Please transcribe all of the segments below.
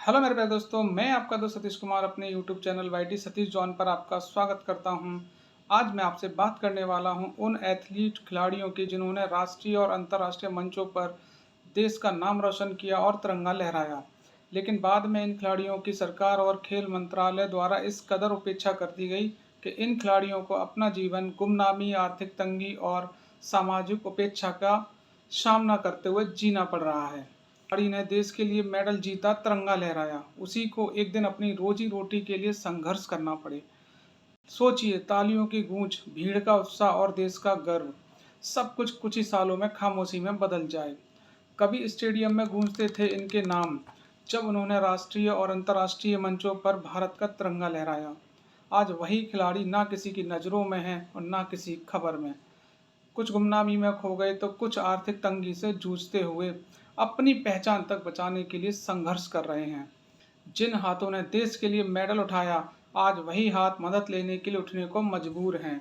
Hello मेरे प्यारे दोस्तों, मैं आपका दोस्त सतीश कुमार अपने YouTube channel YT Satish John पर आपका स्वागत करता हूं। आज मैं आपसे बात करने वाला हूं उन एथलीट खिलाड़ियों की जिन्होंने राष्ट्रीय और अंतर्राष्ट्रीय मंचों पर देश का नाम रोशन किया और तिरंगा लहराया। लेकिन बाद में इन खिलाड़ियों की सरकार और खेल मंत्रालय द्वारा इस कदर उपेक्षा कर दी गई कि इन खिलाड़ियों को अपना जीवन गुमनामी, आर्थिक तंगी और सामाजिक उपेक्षा का सामना करते हुए जीना पड़ रहा है। खिलाड़ी ने देश के लिए मेडल जीता, तिरंगा लहराया, उसी को एक दिन अपनी रोजी रोटी के लिए संघर्ष करना पड़े। सोचिए, तालियों की गूंज, भीड़ का उत्साह और देश का गर्व, सब कुछ ही सालों में खामोशी में बदल जाए। कभी स्टेडियम में गूंजते थे इनके नाम जब उन्होंने राष्ट्रीय और अंतर्राष्ट्रीय मंचों पर भारत का तिरंगा लहराया। आज वही खिलाड़ी ना किसी की नज़रों में है और ना किसी खबर में। कुछ गुमनामी में खो गए तो कुछ आर्थिक तंगी से जूझते हुए अपनी पहचान तक बचाने के लिए संघर्ष कर रहे हैं। जिन हाथों ने देश के लिए मेडल उठाया, आज वही हाथ मदद लेने के लिए उठने को मजबूर हैं।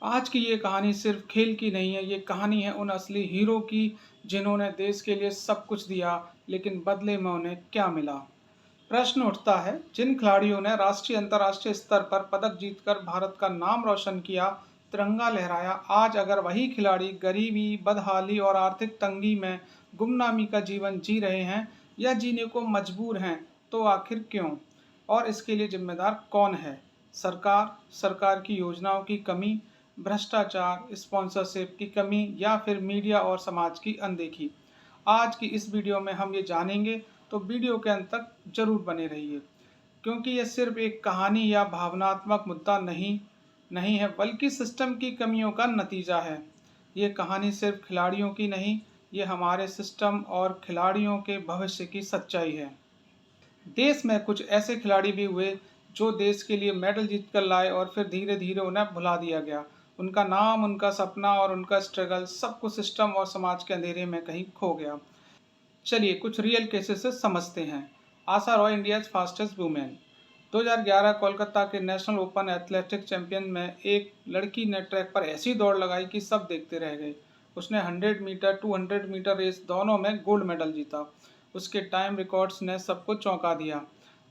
आज की ये कहानी सिर्फ खेल की नहीं है, ये कहानी है उन असली हीरो की जिन्होंने देश के लिए सब कुछ दिया, लेकिन बदले में उन्हें क्या मिला। प्रश्न उठता है, जिन खिलाड़ियों ने राष्ट्रीय अंतर्राष्ट्रीय स्तर पर पदक जीतकर भारत का नाम रोशन किया, तिरंगा लहराया, आज अगर वही खिलाड़ी गरीबी, बदहाली और आर्थिक तंगी में गुमनामी का जीवन जी रहे हैं या जीने को मजबूर हैं, तो आखिर क्यों? और इसके लिए जिम्मेदार कौन है? सरकार, सरकार की योजनाओं की कमी, भ्रष्टाचार, स्पॉन्सरशिप की कमी या फिर मीडिया और समाज की अनदेखी? आज की इस वीडियो में हम ये जानेंगे, तो वीडियो के अंत तक जरूर बने रहिए, क्योंकि यह सिर्फ एक कहानी या भावनात्मक मुद्दा नहीं है, बल्कि सिस्टम की कमियों का नतीजा है। ये कहानी सिर्फ खिलाड़ियों की नहीं, ये हमारे सिस्टम और खिलाड़ियों के भविष्य की सच्चाई है। देश में कुछ ऐसे खिलाड़ी भी हुए जो देश के लिए मेडल जीत कर लाए और फिर धीरे धीरे उन्हें भुला दिया गया। उनका नाम, उनका सपना और उनका स्ट्रगल सब कुछ सिस्टम और समाज के अंधेरे में कहीं खो गया। चलिए कुछ रियल केसेस से समझते हैं। Asha Roy, India fastest women. 2011 Kolkata के नेशनल ओपन एथलेटिक चैंपियन में एक लड़की ने ट्रैक पर ऐसी दौड़ लगाई कि सब देखते रह गए। उसने 100 मीटर, 200 मीटर रेस दोनों में गोल्ड मेडल जीता। उसके टाइम रिकॉर्ड्स ने सबको चौंका दिया।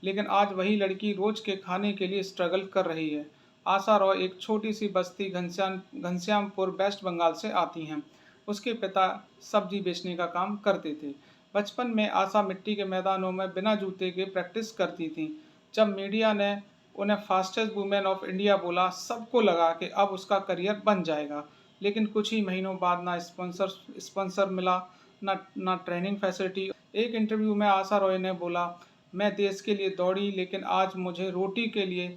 लेकिन आज वही लड़की रोज के खाने के लिए स्ट्रगल कर रही है। आशा रॉय एक छोटी सी बस्ती घनश्यामपुर, वेस्ट बंगाल से आती हैं। उसके पिता सब्जी बेचने का काम करते थे। बचपन में आशा मिट्टी के मैदानों में बिना जूते के प्रैक्टिस करती थी। जब मीडिया ने उन्हें फास्टेस्ट वुमेन ऑफ इंडिया बोला, सबको लगा कि अब उसका करियर बन जाएगा। लेकिन कुछ ही महीनों बाद ना स्पॉन्सर मिला, ना ट्रेनिंग फैसिलिटी। एक इंटरव्यू में आशा रॉय ने बोला, मैं देश के लिए दौड़ी, लेकिन आज मुझे रोटी के लिए,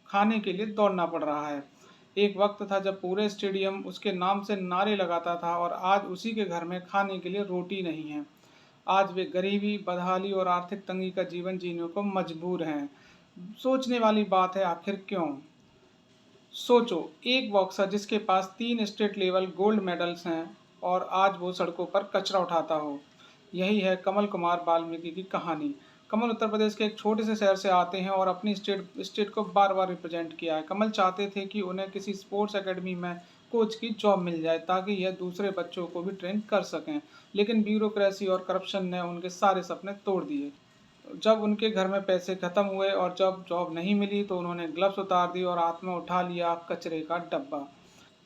खाने के लिए दौड़ना पड़ रहा है। एक वक्त था जब पूरे स्टेडियम उसके नाम से नारे लगाता था और आज उसी के घर में खाने के लिए रोटी नहीं है। आज वे गरीबी, बदहाली और आर्थिक तंगी का जीवन जीने को मजबूर हैं। सोचने वाली बात है, आखिर क्यों? सोचो, एक बॉक्सर जिसके पास 3 स्टेट लेवल गोल्ड मेडल्स हैं और आज वो सड़कों पर कचरा उठाता हो। यही है कमल कुमार वाल्मीकि की कहानी। कमल उत्तर प्रदेश के एक छोटे से शहर से आते हैं और अपनी स्टेट को बार बार रिप्रेजेंट किया है। कमल चाहते थे कि उन्हें किसी स्पोर्ट्स एकेडमी में कोच की जॉब मिल जाए ताकि यह दूसरे बच्चों को भी ट्रेन कर सकें। लेकिन ब्यूरोक्रेसी और करप्शन ने उनके सारे सपने तोड़ दिए। जब उनके घर में पैसे खत्म हुए और जब जॉब नहीं मिली तो उन्होंने ग्लव्स उतार दी और हाथ में उठा लिया कचरे का डब्बा।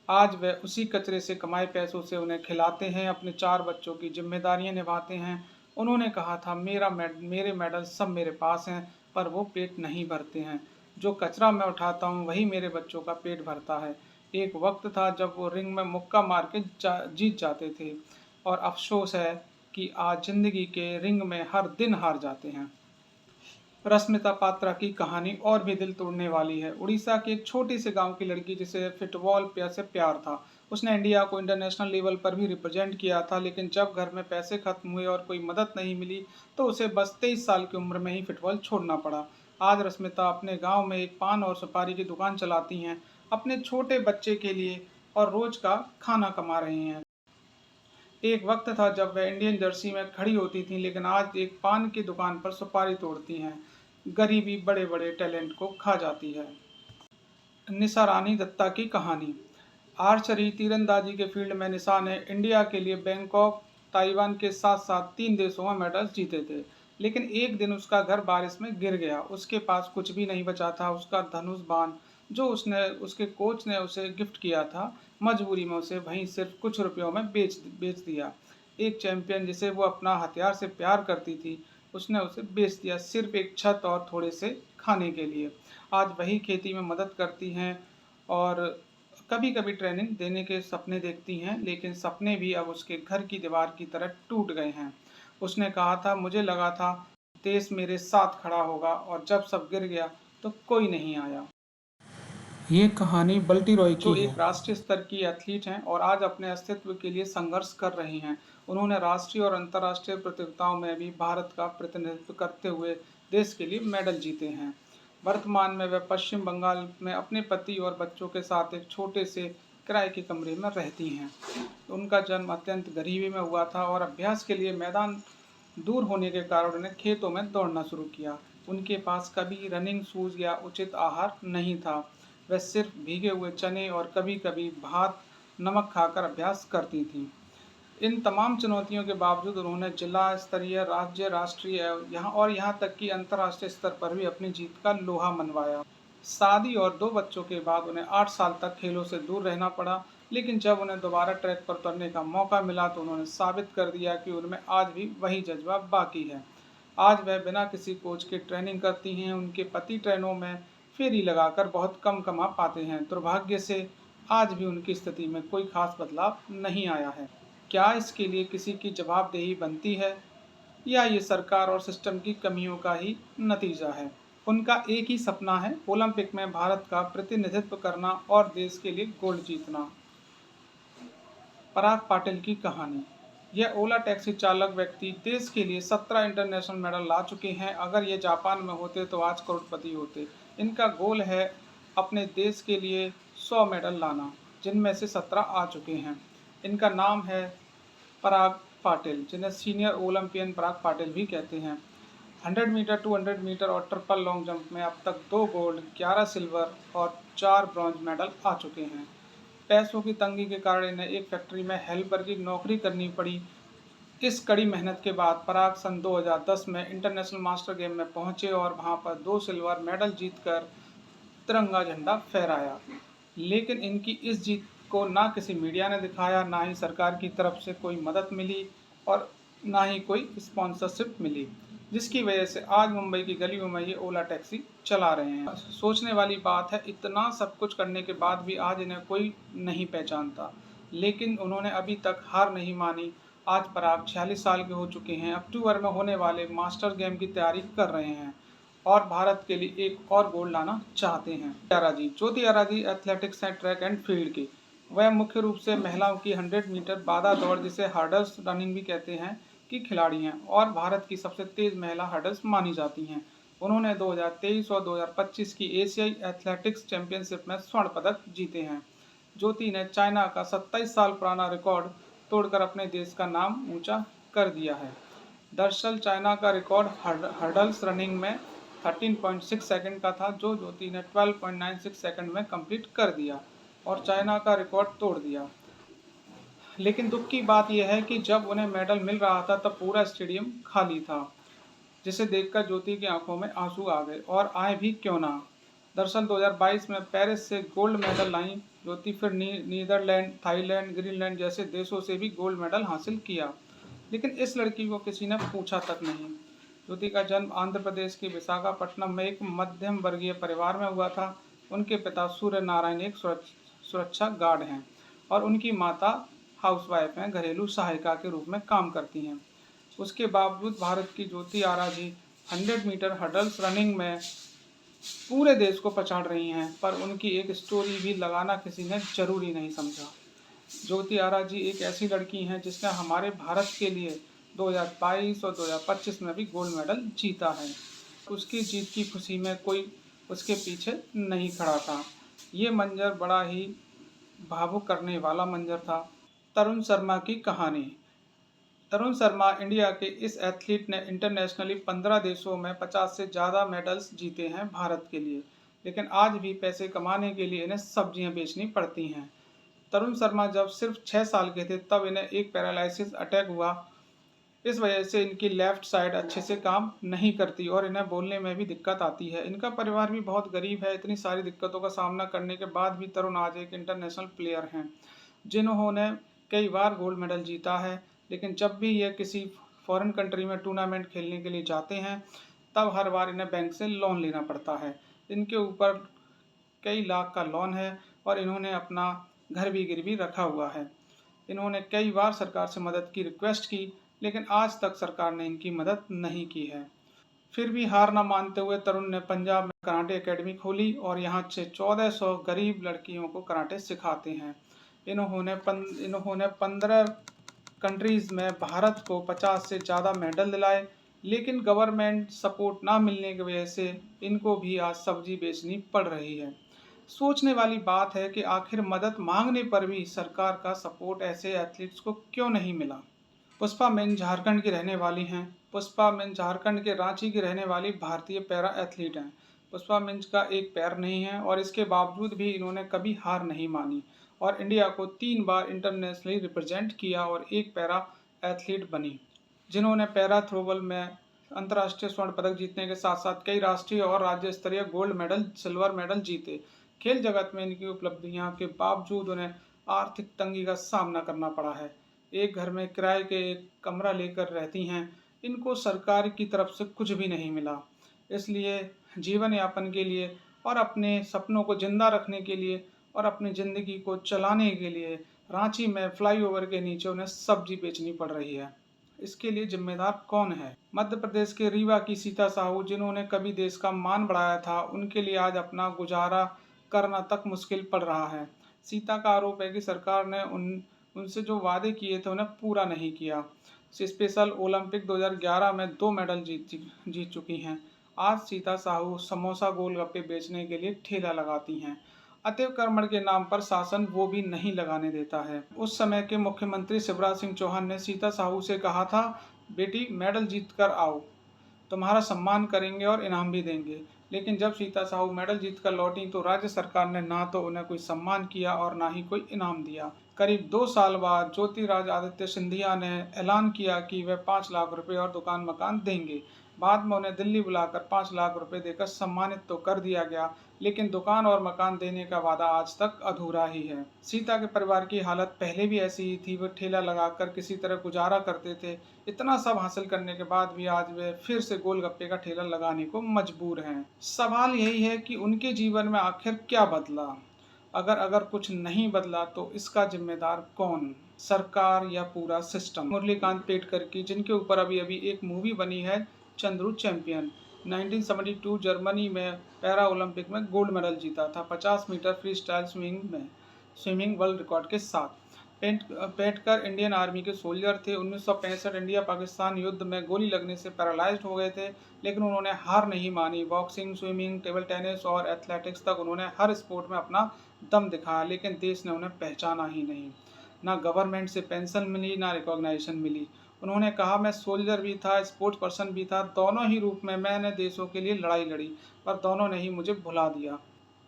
आज वे उसी कचरे से कमाए पैसों से उन्हें खिलाते हैं, अपने 4 बच्चों की जिम्मेदारियां निभाते हैं। उन्होंने कहा था, मेरे मेडल सब मेरे पास हैं, पर वो पेट नहीं भरते हैं। जो कचरा मैं उठाता हूँ वही मेरे बच्चों का पेट भरता है। एक वक्त था जब वो रिंग में मुक्का मार के जीत जाते थे, और अफसोस है कि आज जिंदगी के रिंग में हर दिन हार जाते हैं। रश्मिता पात्रा की कहानी और भी दिल तोड़ने वाली है। उड़ीसा के एक छोटे से गांव की लड़की जिसे फुटबॉल से प्यार था। उसने इंडिया को इंटरनेशनल लेवल पर भी रिप्रेजेंट किया था, लेकिन जब घर में पैसे खत्म हुए और कोई मदद नहीं मिली तो उसे बस 23 साल की उम्र में ही फुटबॉल छोड़ना पड़ा। आज रश्मिता अपने गाँव में एक पान और सुपारी की दुकान चलाती हैं, अपने छोटे बच्चे के लिए, और रोज का खाना कमा रही हैं। एक वक्त था जब वह इंडियन जर्सी में खड़ी होती थीं, लेकिन आज एक पान की दुकान पर सुपारी तोड़ती हैं। गरीबी बड़े बड़े टैलेंट को खा जाती है। निशा रानी दत्ता की कहानी। आर्चरी तीरंदाजी के फील्ड में निशा ने इंडिया के लिए बैंकॉक, ताइवान के साथ साथ 3 देशों में मेडल जीते थे। लेकिन एक दिन उसका घर बारिश में गिर गया। उसके पास कुछ भी नहीं बचा था। उसका धनुष बाण जो उसने उसके कोच ने उसे गिफ्ट किया था, मजबूरी में उसे वहीं सिर्फ कुछ रुपयों में बेच दिया। एक चैंपियन जिसे वो अपना हथियार से प्यार करती थी, उसने उसे बेच दिया सिर्फ एक छत और थोड़े से खाने के लिए। आज वही खेती में मदद करती हैं और कभी-कभी ट्रेनिंग देने के सपने देखती हैं, लेकिन सपने भी अब उसके घर की दीवार की तरह टूट गए हैं। उसने कहा था, मुझे लगा था देश मेरे साथ खड़ा होगा, और जब सब गिर गया तो कोई नहीं आया। ये कहानी बल्टी रॉय जो की है। एक राष्ट्रीय स्तर की एथलीट हैं और आज अपने अस्तित्व के लिए संघर्ष कर रही हैं। उन्होंने राष्ट्रीय और अंतर्राष्ट्रीय प्रतियोगिताओं में भी भारत का प्रतिनिधित्व करते हुए देश के लिए मेडल जीते हैं। वर्तमान में वे पश्चिम बंगाल में अपने पति और बच्चों के साथ एक छोटे से किराए के कमरे में रहती हैं। उनका जन्म अत्यंत गरीबी में हुआ था और अभ्यास के लिए मैदान दूर होने के कारण उन्हें खेतों में दौड़ना शुरू किया। उनके पास कभी रनिंग शूज या उचित आहार नहीं था। वह सिर्फ भीगे हुए चने और कभी-कभी भात, नमक खाकर अभ्यास करती थीं। इन तमाम चुनौतियों के बावजूद उन्होंने जिला स्तरीय, राज्य, राष्ट्रीय यहाँ तक कि अंतर्राष्ट्रीय स्तर पर भी अपनी जीत का लोहा मनवाया। शादी और 2 बच्चों के बाद उन्हें 8 साल तक खेलों से दूर रहना पड़ा, लेकिन जब उन्हें दोबारा ट्रैक पर उतरने का मौका मिला तो उन्होंने साबित कर दिया कि उनमें आज भी वही जज्बा बाकी है। आज वह बिना किसी कोच के ट्रेनिंग करती हैं। उनके पति ट्रेनों में फेरी लगाकर बहुत कम कमा पाते हैं। दुर्भाग्य से आज भी उनकी स्थिति में कोई खास बदलाव नहीं आया है। क्या इसके लिए किसी की जवाबदेही बनती है, या ये सरकार और सिस्टम की कमियों का ही नतीजा है? उनका एक ही सपना है, ओलंपिक में भारत का प्रतिनिधित्व करना और देश के लिए गोल्ड जीतना। पराग पाटिल की कहानी। यह ओला टैक्सी चालक व्यक्ति देश के लिए 17 इंटरनेशनल मेडल ला चुके हैं। अगर ये जापान में होते तो आज करोड़पति होते। इनका गोल है अपने देश के लिए 100 मेडल लाना, जिनमें से 17 आ चुके हैं। इनका नाम है पराग पाटिल, जिन्हें सीनियर ओलंपियन पराग पाटिल भी कहते हैं। 100 मीटर, 200 मीटर और ट्रिपल लॉन्ग जंप में अब तक 2 गोल्ड, 11 सिल्वर और 4 ब्रॉन्ज मेडल आ चुके हैं। पैसों की तंगी के कारण इन्हें एक फैक्ट्री में हेल्पर की नौकरी करनी पड़ी। इस कड़ी मेहनत के बाद पराग सन 2010 में इंटरनेशनल मास्टर गेम में पहुंचे और वहां पर 2 सिल्वर मेडल जीतकर तिरंगा झंडा फहराया। लेकिन इनकी इस जीत को ना किसी मीडिया ने दिखाया, ना ही सरकार की तरफ से कोई मदद मिली और ना ही कोई स्पॉन्सरशिप मिली, जिसकी वजह से आज मुंबई की गलियों में ये ओला टैक्सी चला रहे हैं। सोचने वाली बात है, इतना सब कुछ करने के बाद भी आज इन्हें कोई नहीं पहचानता, लेकिन उन्होंने अभी तक हार नहीं मानी। आज पराग 46 साल के हो चुके हैं। अक्टूबर में होने वाले मास्टर गेम की तैयारी कर रहे हैं और भारत के लिए एक और गोल्ड लाना चाहते हैं। ज्योति आराजी एथलेटिक्स हैं, ट्रैक एंड फील्ड की। वह मुख्य रूप से महिलाओं की 100 मीटर बाधा दौड़, जिसे हर्डल्स रनिंग भी कहते हैं, की खिलाड़ी हैं और भारत की सबसे तेज महिला हर्डल्स मानी जाती हैं। उन्होंने 2023 और 2025 की एशियाई एथलेटिक्स चैंपियनशिप में स्वर्ण पदक जीते हैं। ज्योति ने चाइना का 27 साल पुराना रिकॉर्ड तोड़कर अपने देश का नाम ऊंचा कर दिया है। दरअसल चाइना का रिकॉर्ड हर्डल्स रनिंग में 13.6 सेकंड का था, जो ज्योति ने 12.96 सेकंड में कंप्लीट कर दिया और चाइना का रिकॉर्ड तोड़ दिया। लेकिन दुख की बात यह है कि जब उन्हें मेडल मिल रहा था तब पूरा स्टेडियम खाली था, जिसे देखकर ज्योति की आंखों में आंसू आ गए, और आए भी क्यों ना। दरअसल 2022 में पेरिस से गोल्ड मेडल लाई ज्योति, फिर नीदरलैंड, थाईलैंड, ग्रीनलैंड जैसे देशों से भी गोल्ड मेडल हासिल किया, लेकिन इस लड़की को किसी ने पूछा तक नहीं। ज्योति का जन्म आंध्र प्रदेश के विशाखापट्टनम में एक मध्यम वर्गीय परिवार में हुआ था। उनके पिता सूर्य नारायण एक सुरक्षा गार्ड हैं और उनकी माता हाउसवाइफ हैं, घरेलू सहायिका के रूप में काम करती हैं। उसके बावजूद भारत की ज्योति आराजी 100 मीटर हर्डल्स रनिंग में पूरे देश को पछाड़ रही हैं, पर उनकी एक स्टोरी भी लगाना किसी ने जरूरी नहीं समझा। ज्योति आराजी एक ऐसी लड़की हैं जिसने हमारे भारत के लिए 2022 और 2025 में भी गोल्ड मेडल जीता है। उसकी जीत की खुशी में कोई उसके पीछे नहीं खड़ा था। ये मंजर बड़ा ही भावुक करने वाला मंजर था। तरुण शर्मा की कहानी। तरुण शर्मा इंडिया के इस एथलीट ने इंटरनेशनली 15 देशों में 50 से ज़्यादा मेडल्स जीते हैं भारत के लिए, लेकिन आज भी पैसे कमाने के लिए इन्हें सब्जियां बेचनी पड़ती हैं। तरुण शर्मा जब सिर्फ 6 साल के थे तब इन्हें एक पैरालिसिस अटैक हुआ इस वजह से इनकी लेफ्ट साइड अच्छे से काम नहीं करती और इन्हें बोलने में भी दिक्कत आती है। इनका परिवार भी बहुत गरीब है। इतनी सारी दिक्कतों का सामना करने के बाद भी तरुण आज एक इंटरनेशनल प्लेयर हैं, जिन्होंने कई बार गोल्ड मेडल जीता है। लेकिन जब भी ये किसी फॉरेन कंट्री में टूर्नामेंट खेलने के लिए जाते हैं, तब हर बार इन्हें बैंक से लोन लेना पड़ता है। इनके ऊपर कई लाख का लोन है और इन्होंने अपना घर भी गिरवी रखा हुआ है। इन्होंने कई बार सरकार से मदद की रिक्वेस्ट की, लेकिन आज तक सरकार ने इनकी मदद नहीं की है। फिर भी हार न मानते हुए तरुण ने पंजाब में कराटे एकेडमी खोली और यहाँ से 1400 गरीब लड़कियों को कराटे सिखाते हैं। इन्होंने 15 कंट्रीज़ में भारत को 50 से ज़्यादा मेडल दिलाए, लेकिन गवर्नमेंट सपोर्ट ना मिलने की वजह से इनको भी आज सब्जी बेचनी पड़ रही है। सोचने वाली बात है कि आखिर मदद मांगने पर भी सरकार का सपोर्ट ऐसे एथलीट्स को क्यों नहीं मिला। पुष्पा मिंज झारखंड की रहने वाली हैं। पुष्पा मिंज झारखंड के रांची की रहने वाली भारतीय पैरा एथलीट हैं। पुष्पा मिंज का एक पैर नहीं है और इसके बावजूद भी इन्होंने कभी हार नहीं मानी और इंडिया को 3 बार इंटरनेशनली रिप्रेजेंट किया और एक पैरा एथलीट बनी, जिन्होंने पैरा थ्रोबॉल में अंतर्राष्ट्रीय स्वर्ण पदक जीतने के साथ साथ कई राष्ट्रीय और राज्य स्तरीय गोल्ड मेडल, सिल्वर मेडल जीते। खेल जगत में इनकी उपलब्धियों के बावजूद उन्हें आर्थिक तंगी का सामना करना पड़ा है। एक घर में किराए के एक कमरा लेकर रहती हैं। इनको सरकार की तरफ से कुछ भी नहीं मिला। इसलिए जीवन यापन के लिए और अपने सपनों को जिंदा रखने के लिए और अपनी ज़िंदगी को चलाने के लिए रांची में फ्लाईओवर के नीचे उन्हें सब्जी बेचनी पड़ रही है। इसके लिए जिम्मेदार कौन है? मध्य प्रदेश के रीवा की सीता साहू, जिन्होंने कभी देश का मान बढ़ाया था, उनके लिए आज अपना गुजारा करना तक मुश्किल पड़ रहा है। सीता का आरोप है कि सरकार ने उनसे जो वादे किए थे उन्हें पूरा नहीं किया। स्पेशल ओलंपिक 2011 में 2 मेडल जीत चुकी हैं। आज सीता साहू समोसा गोलगप्पे बेचने के लिए ठेला लगाती हैं। अतिक्रमण के नाम पर शासन वो भी नहीं लगाने देता है। उस समय के मुख्यमंत्री शिवराज सिंह चौहान ने सीता साहू से कहा था, बेटी मेडल जीत कर आओ, तुम्हारा सम्मान करेंगे और इनाम भी देंगे। लेकिन जब सीता साहू मेडल जीतकर लौटी तो राज्य सरकार ने ना तो उन्हें कोई सम्मान किया और ना ही कोई इनाम दिया। करीब 2 साल बाद ज्योतिरादित्य सिंधिया ने ऐलान किया कि वे 5 लाख रुपए और दुकान मकान देंगे। बाद में उन्हें दिल्ली बुलाकर 5 लाख रुपए देकर सम्मानित तो कर दिया गया, लेकिन दुकान और मकान देने का वादा आज तक अधूरा ही है। सीता के परिवार की हालत पहले भी ऐसी ही थी। वे ठेला लगाकर किसी तरह गुजारा करते थे। इतना सब हासिल करने के बाद भी आज वे फिर से गोलगप्पे का ठेला लगाने को मजबूर हैं। सवाल यही है कि उनके जीवन में आखिर क्या बदला? अगर कुछ नहीं बदला तो इसका जिम्मेदार कौन? सरकार या पूरा सिस्टम? मुरलीकांत पेटकर की, जिनके ऊपर अभी अभी एक मूवी बनी है, चंद्रू चैंपियन, 1972 जर्मनी में पैरा ओलंपिक में गोल्ड मेडल जीता था 50 metre free style swimming world record के साथ। पेटकर इंडियन आर्मी के सोल्जर थे। 1965 इंडिया पाकिस्तान युद्ध में गोली लगने से पैरालाइज्ड हो गए थे, लेकिन उन्होंने हार नहीं मानी। बॉक्सिंग, स्विमिंग, टेबल टेनिस और एथलेटिक्स तक उन्होंने हर स्पोर्ट में अपना दम दिखाया, लेकिन देश ने उन्हें पहचाना ही नहीं। ना गवर्नमेंट से पेंशन मिली, ना रिकॉग्नाइजेशन मिली। उन्होंने कहा, मैं सोल्जर भी था, स्पोर्ट्स पर्सन भी था, दोनों ही रूप में मैंने देशों के लिए लड़ाई लड़ी, पर दोनों ने ही मुझे भुला दिया।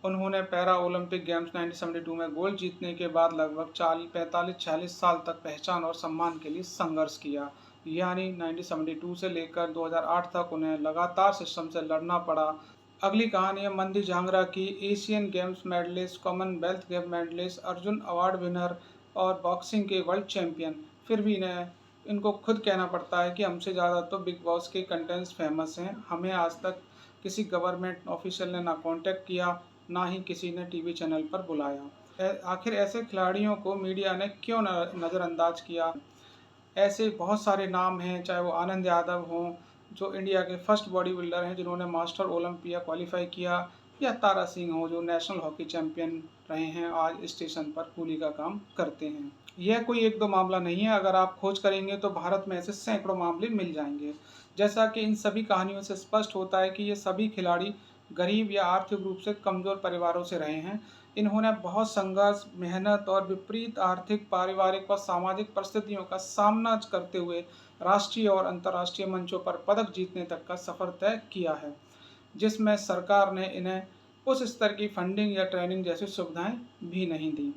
उन्होंने पैरा ओलंपिक गेम्स 1972 में गोल्ड जीतने के बाद लगभग 45-46 साल तक पहचान और सम्मान के लिए संघर्ष किया। यानी 1972 से लेकर 2008 तक उन्हें लगातार सिस्टम से लड़ना पड़ा। अगली कहानी है मंदी झांगरा की, Asian Games medallist, Commonwealth game medallist, Arjun award winner और बॉक्सिंग के वर्ल्ड चैंपियन। फिर भी इनको खुद कहना पड़ता है कि हमसे ज़्यादा तो बिग बॉस के कंटेंट्स फेमस हैं। हमें आज तक किसी गवर्नमेंट ऑफिशियल ने ना कांटेक्ट किया, ना ही किसी ने टीवी चैनल पर बुलाया। आखिर ऐसे खिलाड़ियों को मीडिया ने क्यों नज़रअंदाज किया? ऐसे बहुत सारे नाम हैं, चाहे वो आनंद यादव हों, जो इंडिया के फर्स्ट बॉडी बिल्डर हैं जिन्होंने मास्टर ओलंपिया क्वालिफाई किया, या तारा सिंह हो जो नेशनल हॉकी चैंपियन रहे हैं, आज स्टेशन पर कूली का काम करते हैं। यह कोई एक दो मामला नहीं है। अगर आप खोज करेंगे तो भारत में ऐसे सैकड़ों मामले मिल जाएंगे। जैसा कि इन सभी कहानियों से स्पष्ट होता है कि ये सभी खिलाड़ी गरीब या आर्थिक रूप से कमज़ोर परिवारों से रहे हैं। इन्होंने बहुत संघर्ष, मेहनत और विपरीत आर्थिक, पारिवारिक और सामाजिक परिस्थितियों का सामना करते हुए राष्ट्रीय और अंतर्राष्ट्रीय मंचों पर पदक जीतने तक का सफ़र तय किया है, जिसमें सरकार ने इन्हें उस स्तर की फंडिंग या ट्रेनिंग जैसी सुविधाएं भी नहीं दी।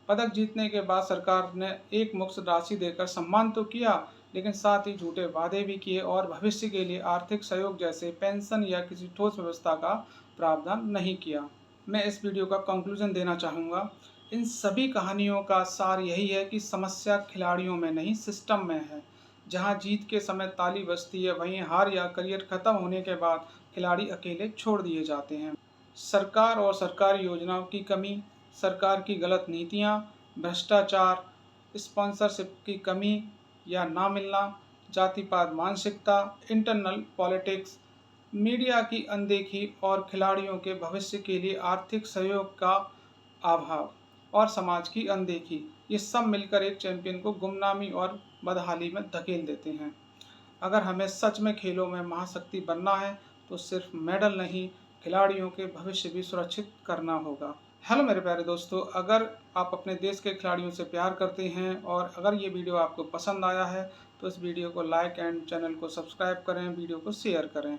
पदक जीतने के बाद सरकार ने एक मुश्त राशि देकर सम्मान तो किया, लेकिन साथ ही झूठे वादे भी किए और भविष्य के लिए आर्थिक सहयोग जैसे पेंशन या किसी ठोस व्यवस्था का प्रावधान नहीं किया। मैं इस वीडियो का कंक्लूजन देना चाहूँगा। इन सभी कहानियों का सार यही है कि समस्या खिलाड़ियों में नहीं, सिस्टम में है। जहां जीत के समय ताली बजती है, वहीं हार या करियर खत्म होने के बाद खिलाड़ी अकेले छोड़ दिए जाते हैं। सरकार और सरकारी योजनाओं की कमी, सरकार की गलत नीतियां, भ्रष्टाचार, स्पॉन्सरशिप की कमी या ना मिलना, जातिवाद मानसिकता, इंटरनल पॉलिटिक्स, मीडिया की अनदेखी और खिलाड़ियों के भविष्य के लिए आर्थिक सहयोग का अभाव और समाज की अनदेखी, ये सब मिलकर एक चैंपियन को गुमनामी और बदहाली में धकेल देते हैं। अगर हमें सच में खेलों में महाशक्ति बनना है तो सिर्फ मेडल नहीं, खिलाड़ियों के भविष्य भी सुरक्षित करना होगा। हेलो मेरे प्यारे दोस्तों, अगर आप अपने देश के खिलाड़ियों से प्यार करते हैं और अगर ये वीडियो आपको पसंद आया है तो इस वीडियो को लाइक एंड चैनल को सब्सक्राइब करें, वीडियो को शेयर करें।